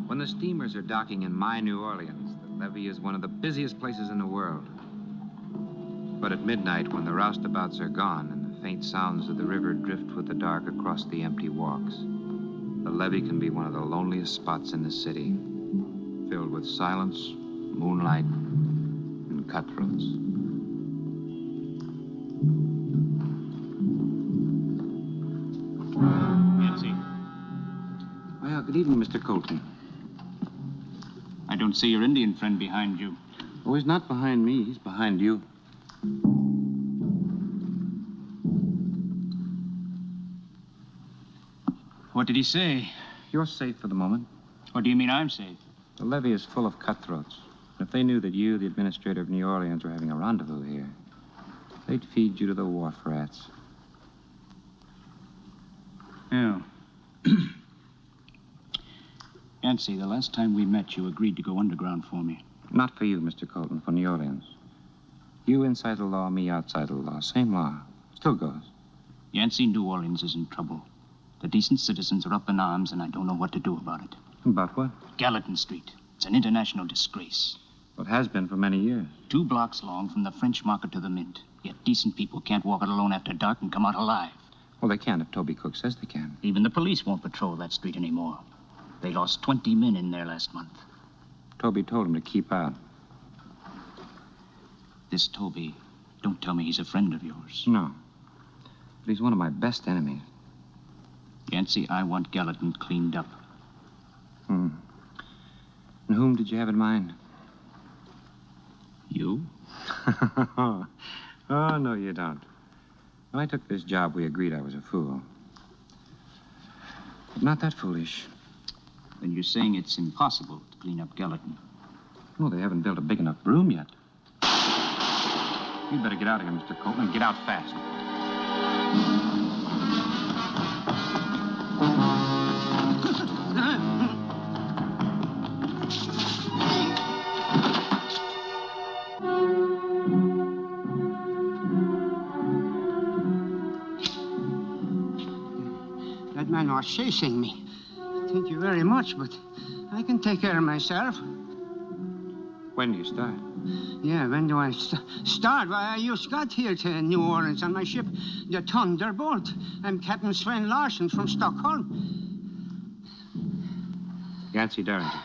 When the steamers are docking in my New Orleans, the levee is one of the busiest places in the world. But at midnight, when the roustabouts are gone and the faint sounds of the river drift with the dark across the empty walks, the levee can be one of the loneliest spots in the city, filled with silence, moonlight, and cutthroats. Yancy. Well, good evening, Mr. Colton. I don't see your Indian friend behind you. Oh, he's not behind me. He's behind you. What did he say? You're safe for the moment. What do you mean I'm safe? The levee is full of cutthroats. If they knew that you, the administrator of New Orleans, were having a rendezvous here, they'd feed you to the wharf rats. Yeah. Yancy, the last time we met, you agreed to go underground for me. Not for you, Mr. Colton, for New Orleans. You inside the law, me outside the law. Same law. Still goes. Yancy, New Orleans is in trouble. The decent citizens are up in arms, and I don't know what to do about it. About what? Gallatin Street. It's an international disgrace. Well, it has been for many years. 2 blocks long from the French Market to the Mint. Yet decent people can't walk it alone after dark and come out alive. Well, they can if Toby Cook says they can. Even the police won't patrol that street anymore. They lost 20 men in there last month. Toby told him to keep out. This Toby, don't tell me he's a friend of yours. No. But he's one of my best enemies. Yancy, I want Gallatin cleaned up. And whom did you have in mind? You? Oh, no, you don't. When I took this job, we agreed I was a fool. But not that foolish. Then you're saying it's impossible to clean up Gallatin. No, they haven't built a big enough broom yet. You'd better get out of here, Mr. Colton, and get out fast. That man was chasing me. Thank you very much, but I can take care of myself. When do you start? Yeah, when do I start? Why, I just got here to New Orleans on my ship, the Thunderbolt. I'm Captain Sven Larsen from Stockholm. Yancy Derringer.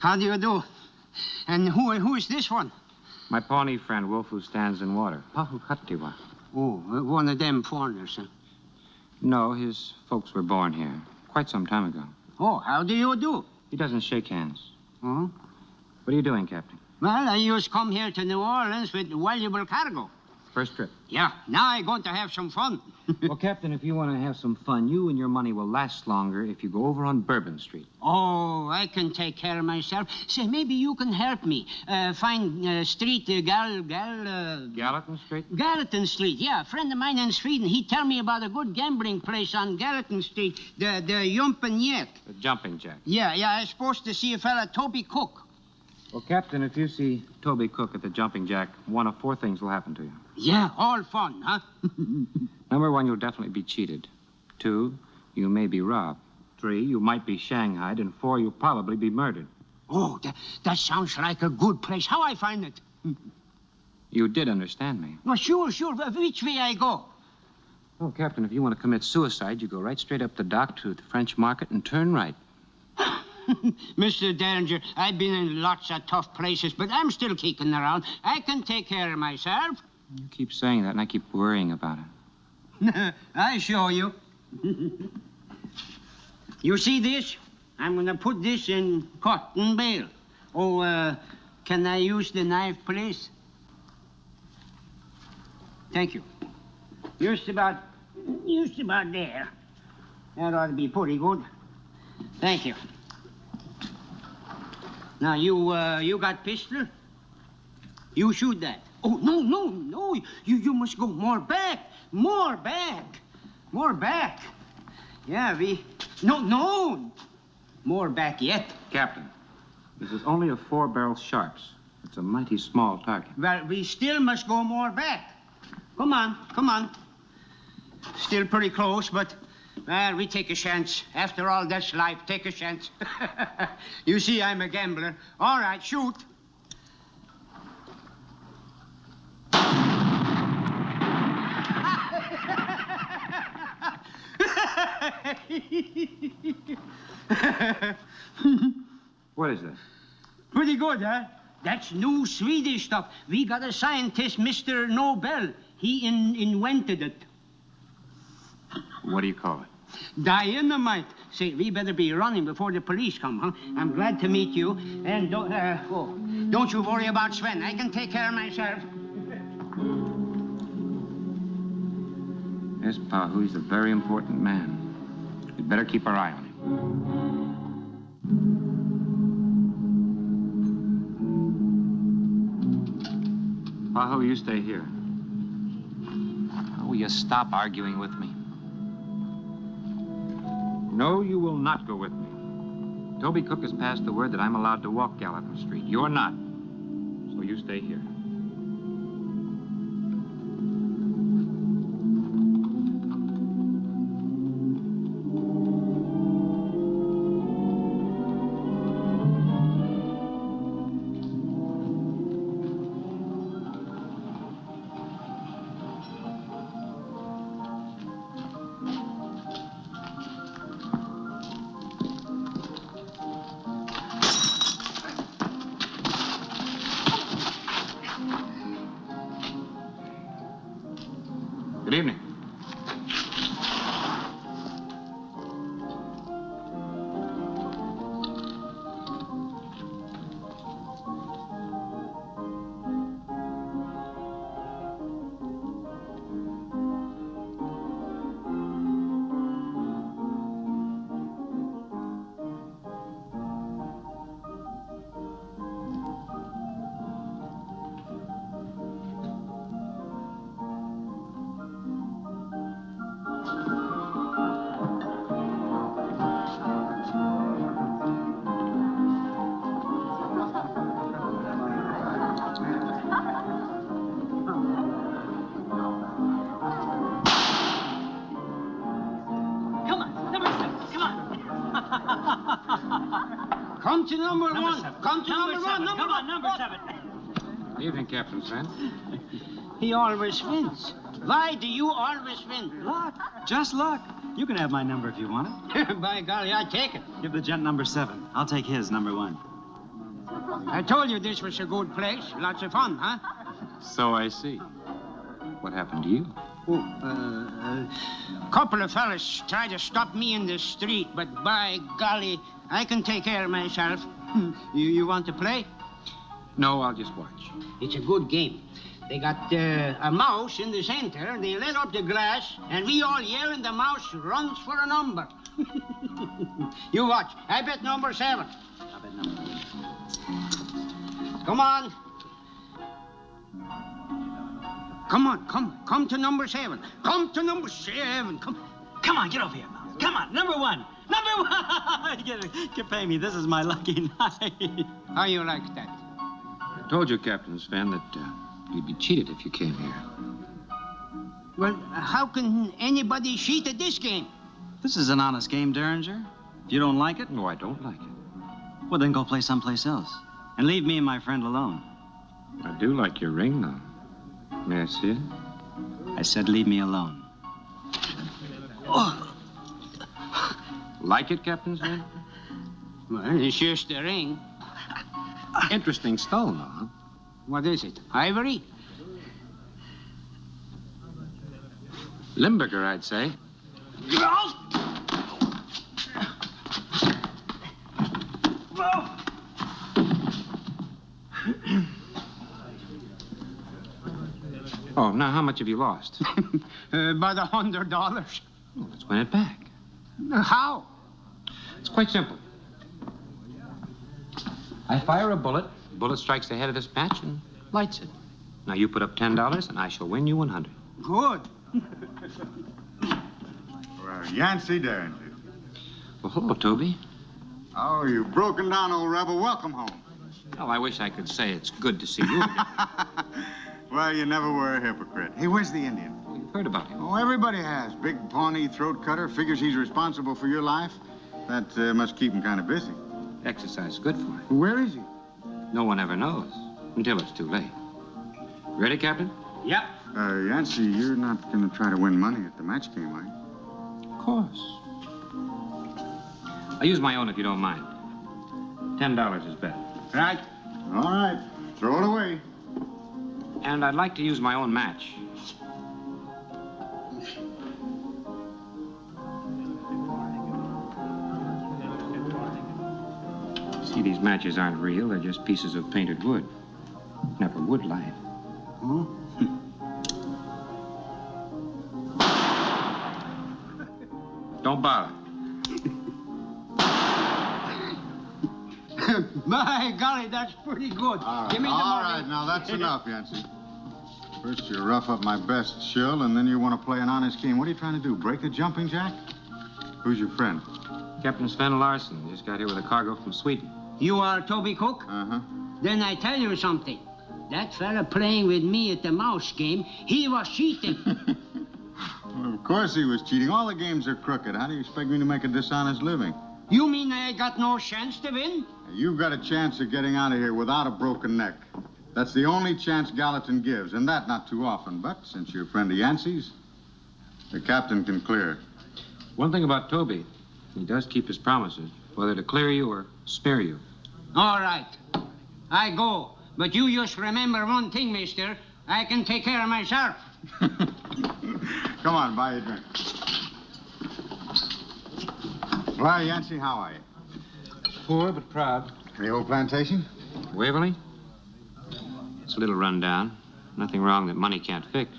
How do you do? And who is this one? My Pawnee friend, Wolf, who stands in water. Pahoo. Oh, one of them foreigners, huh? No, his folks were born here quite some time ago. Oh, how do you do? He doesn't shake hands. Oh? What are you doing, Captain? Well, I just come here to New Orleans with valuable cargo. First trip. Yeah, now I'm going to have some fun. Well, Captain, if you want to have some fun, you and your money will last longer if you go over on Bourbon Street. Oh, I can take care of myself. Say, maybe you can help me. Find street, Gallatin Street? Gallatin Street, yeah. A friend of mine in Sweden, he tell me about a good gambling place on Gallatin Street, the Jumpin' Jack. The Jumping Jack. Yeah, I'm supposed to see a fella, Toby Cook. Well, Captain, if you see Toby Cook at the Jumping Jack, one of 4 things will happen to you. Yeah, all fun, huh? Number 1, you'll definitely be cheated. 2, you may be robbed. 3, you might be shanghaied. And 4, you'll probably be murdered. Oh, that sounds like a good place. How I find it? You did understand me. Oh, sure. Which way I go? Oh, Captain, if you want to commit suicide, you go right straight up the dock to the French Market and turn right. Mr. Derringer, I've been in lots of tough places, but I'm still kicking around. I can take care of myself. You keep saying that, and I keep worrying about it. I show you. You see this? I'm going to put this in cotton bale. Oh, can I use the knife, please? Thank you. Just about there. That ought to be pretty good. Thank you. Now, you got pistol? You shoot that. Oh, no. You must go more back. More back. Yeah, No. More back yet. Captain, this is only a 4-barrel Sharps. It's a mighty small target. Well, we still must go more back. Come on. Still pretty close, but, well, we take a chance. After all, that's life. Take a chance. You see, I'm a gambler. All right, shoot. What is that? Pretty good, huh? That's new Swedish stuff. We got a scientist, Mr. Nobel. He invented it. What do you call it? Dynamite. Say, we better be running before the police come, huh? I'm glad to meet you. And don't you worry about Sven. I can take care of myself. Yes, Pahoo, he's a very important man. We'd better keep our eye on him. Pahoo, you stay here. Will you stop arguing with me? No, you will not go with me. Toby Cook has passed the word that I'm allowed to walk Gallatin Street. You're not. So you stay here. Good evening. Come to number one. Seven. Come to number one. Come on, number 7. Good evening, Captain Sven. He always wins. Why do you always win? Luck. Just luck. You can have my number if you want it. By golly, I take it. Give the gent number 7. I'll take his, number 1. I told you this was a good place. Lots of fun, huh? So I see. What happened to you? Couple of fellas tried to stop me in the street, but by golly, I can take care of myself. You want to play? No, I'll just watch. It's a good game. They got a mouse in the center. They let up the glass, and we all yell, and the mouse runs for a number. You watch. I bet number 7. I bet number 1. Come on. Come on, come to number 7. Come to number 7. Come on, get over here, mouse. Come on, number 1. Number 1! Get pay me. This is my lucky night. How you like that? I told you, Captain Sven, that you'd be cheated if you came here. Well, how can anybody cheat at this game? This is an honest game, Derringer. If you don't like it, No, I don't like it. well, then go play someplace else. And leave me and my friend alone. I do like your ring, though. May I see it? I said leave me alone. Oh. Like it, Captain Sven? Well, it's just a ring. Interesting stone, huh? What is it? Ivory? Limburger, I'd say. Oh, now how much have you lost? About $100. Well, let's win it back. How? It's quite simple. I fire a bullet. Bullet strikes the head of this match and lights it. Now you put up $10 and I shall win you 100. Good. Well, Yancy Derringer. Well, hello, Toby. Oh, you've broken down, old rebel. Welcome home. Well, I wish I could say it's good to see you again. Well, you never were a hypocrite. Hey, where's the Indian? You've heard about him. Oh, everybody has. Big Pawnee throat cutter. Figures he's responsible for your life. That must keep him kind of busy. Exercise is good for him. Where is he? No one ever knows until it's too late. Ready, Captain? Yep. Yancy, you're not going to try to win money at the match game, are you? Of course. I'll use my own if you don't mind. $10 is better. Right. All right. Throw it away. And I'd like to use my own match. See, these matches aren't real. They're just pieces of painted wood. Never would light. Huh? Don't bother. By golly, that's pretty good. Give me the money. All right, now that's enough, Yancy. First you rough up my best shill, and then you want to play an honest game. What are you trying to do, break a jumping jack? Who's your friend? Captain Sven Larson just got here with a cargo from Sweden. You are Toby Cook? Uh-huh. Then I tell you something. That fella playing with me at the mouse game, he was cheating. Well, of course he was cheating. All the games are crooked. How do you expect me to make a dishonest living? You mean I got no chance to win? You've got a chance of getting out of here without a broken neck. That's the only chance Gallatin gives, and that not too often. But since you're a friend of Yancy's, the captain can clear. One thing about Toby, he does keep his promises, whether to clear you or spare you. All right. I go. But you just remember one thing, mister. I can take care of myself. Come on, buy a drink. Well, Yancy, how are you? Poor but proud. The old plantation? Waverly? It's a little run down. Nothing wrong that money can't fix.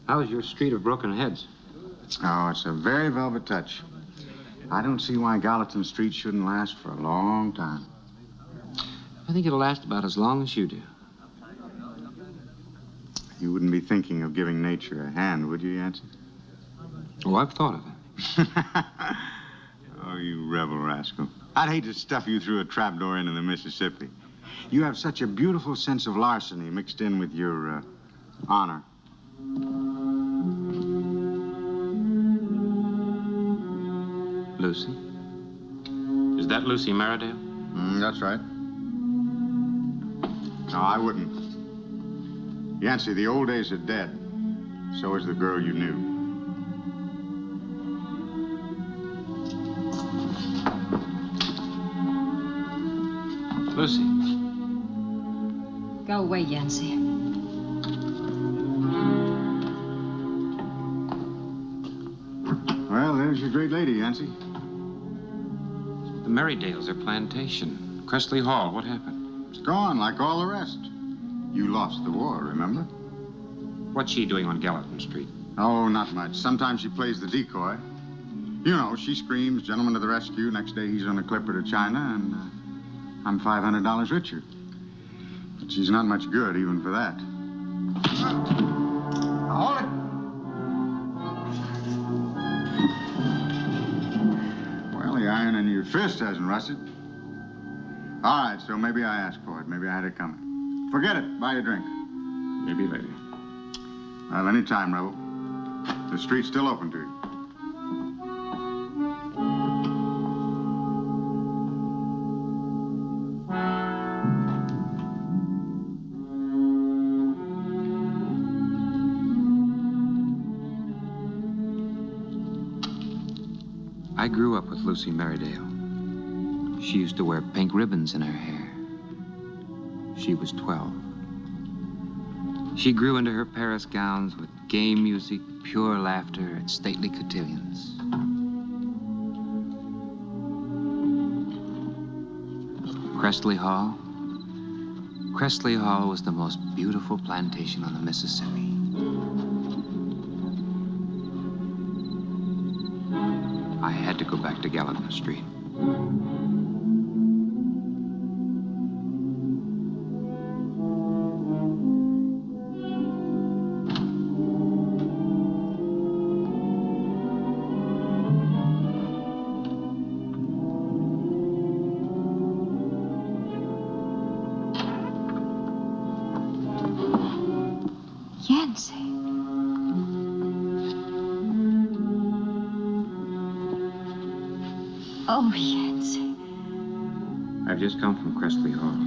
How's your street of broken heads? Oh, it's a very velvet touch. I don't see why Gallatin Street shouldn't last for a long time. I think it'll last about as long as you do. You wouldn't be thinking of giving nature a hand, would you, Yancy? Oh, I've thought of it. Oh, you rebel rascal. I'd hate to stuff you through a trapdoor into the Mississippi. You have such a beautiful sense of larceny mixed in with your, honor. Lucy? Is that Lucy Merridale? That's right. No, I wouldn't. Yancy, the old days are dead. So is the girl you knew. Lucy. Go away, Yancy. Well, there's your great lady, Yancy. The Merridales are plantation. Cressley Hall, what happened? It's gone like all the rest. You lost the war, remember? What's she doing on Gallatin Street? Oh, not much. Sometimes she plays the decoy. You know, she screams, gentleman to the rescue. Next day, he's on a clipper to China, and I'm $500 richer. But she's not much good, even for that. Hold it. Well, the iron in your fist hasn't rusted. All right, so maybe I asked for it. Maybe I had it coming. Forget it. Buy a drink. Maybe later. Well, any time, Rebel. The street's still open to you. I grew up with Lucy Merridale. She used to wear pink ribbons in her hair. She was 12. She grew into her Paris gowns with gay music, pure laughter, and stately cotillions. Cressley Hall? Cressley Hall was the most beautiful plantation on the Mississippi. I had to go back to Gallatin Street. Oh, Yancy. I've just come from Cressley Hall.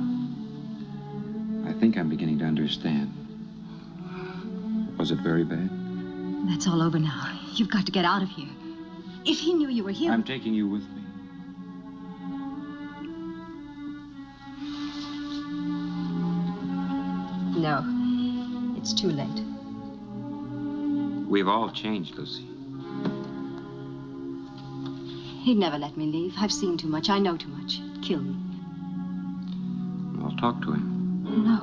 I think I'm beginning to understand. Was it very bad? That's all over now. You've got to get out of here. If he knew you were here... I'm taking you with me. No. It's too late. We've all changed, Lucy. He'd never let me leave. I've seen too much. I know too much. He'd kill me. I'll talk to him. No.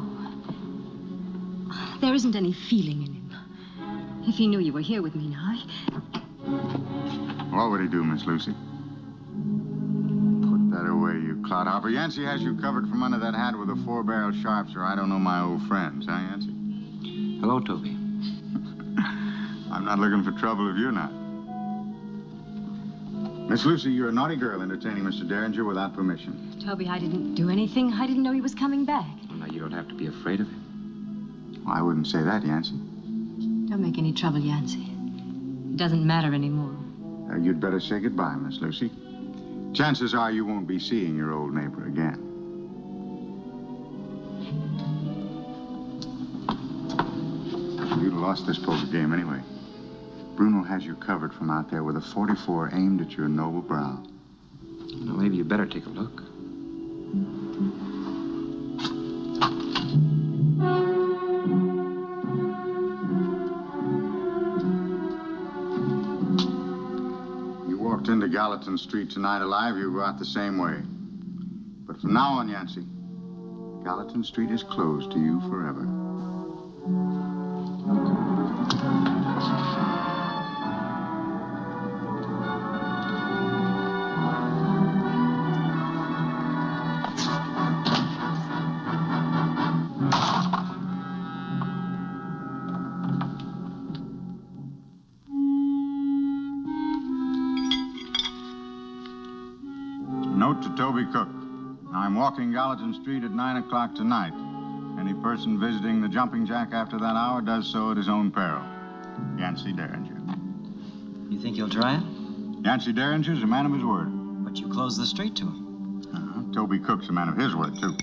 There isn't any feeling in him. If he knew you were here with me now, What would he do, Miss Lucy? Put that away, you clodhopper. Yancy has you covered from under that hat with a 4-barrel sharps, or I don't know my old friends, huh, Yancy? Hello, Toby. I'm not looking for trouble if you're not. Miss Lucy, you're a naughty girl entertaining Mr. Derringer without permission. Toby, I didn't do anything. I didn't know he was coming back. Well, now, you don't have to be afraid of him. Well, I wouldn't say that, Yancy. Don't make any trouble, Yancy. It doesn't matter anymore. You'd better say goodbye, Miss Lucy. Chances are you won't be seeing your old neighbor again. You'd have lost this poker game anyway. Bruno has you covered from out there with a .44 aimed at your noble brow. Well, maybe you better take a look. You walked into Gallatin Street tonight alive, you go out the same way. But from now on, Yancy, Gallatin Street is closed to you forever. Note to Toby Cook. I'm walking Gallatin Street at 9 o'clock tonight. Any person visiting the jumping jack after that hour does so at his own peril. Yancy Derringer. You think he'll try it? Yancy Derringer's a man of his word. But you closed the street to him. Toby Cook's a man of his word, too.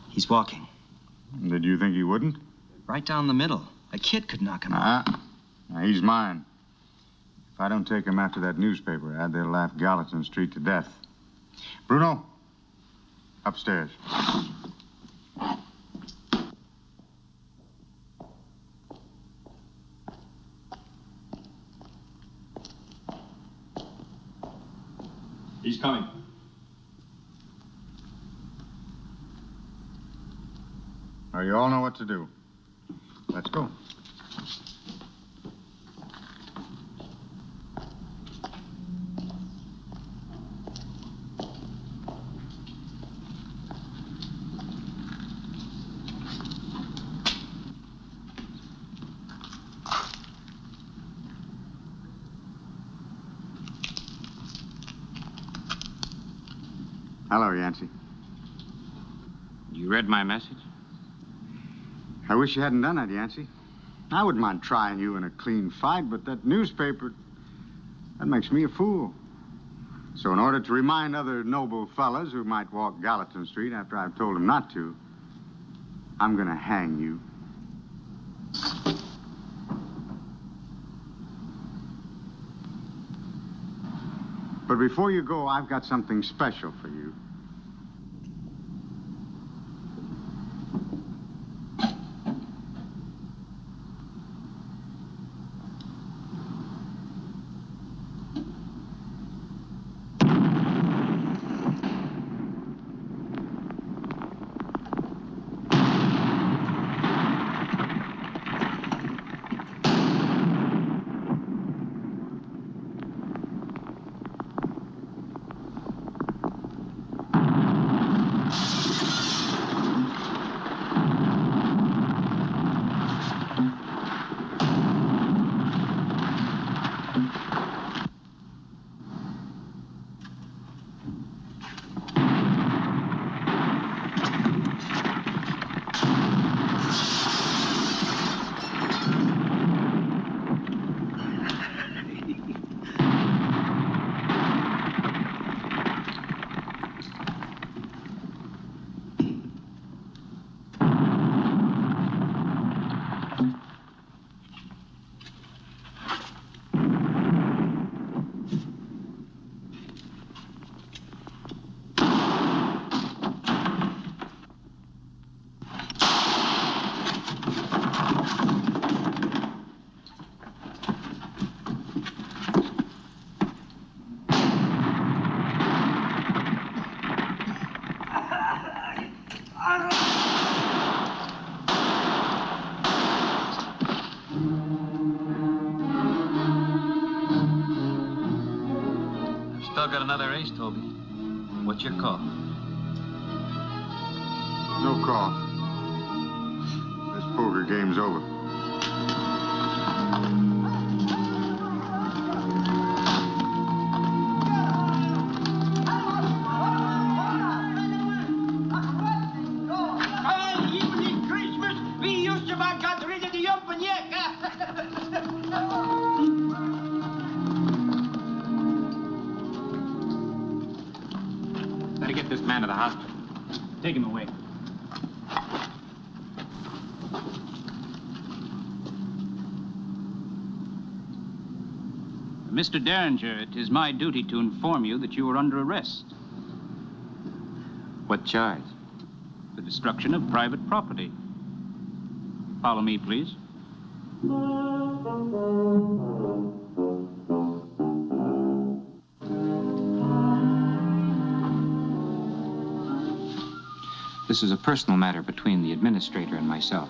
He's walking. Did you think he wouldn't? Right down the middle. A kid could knock him out. He's mine. If I don't take him after that newspaper ad, they'll laugh Gallatin Street to death. Bruno, upstairs. He's coming. Now, you all know what to do. Let's go. Hello, Yancy. You read my message? I wish you hadn't done that, Yancy. I wouldn't mind trying you in a clean fight, but that newspaper, that makes me a fool. So in order to remind other noble fellas who might walk Gallatin Street after I've told them not to, I'm gonna hang you. But before you go, I've got something special for you. I've still got another ace, Toby. What's your call? No call. This poker game's over. Better get this man to the hospital. Take him away. Mr. Derringer, it is my duty to inform you that you are under arrest. What charge? The destruction of private property. Follow me, please. This is a personal matter between the administrator and myself.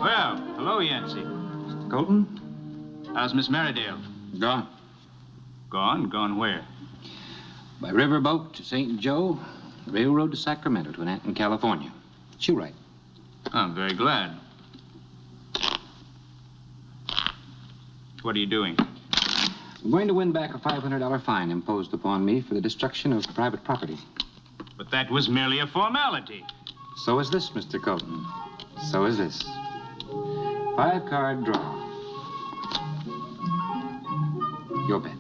Well, hello, Yancy. Mr. Colton? How's Miss Merridale? Gone. Gone? Gone where? By riverboat to St. Joe, railroad to Sacramento to an aunt in California. She'll write. I'm very glad. What are you doing? I'm going to win back a $500 fine imposed upon me for the destruction of private property. But that was merely a formality. So is this, Mr. Colton. So is this. 5-card draw. Your bet.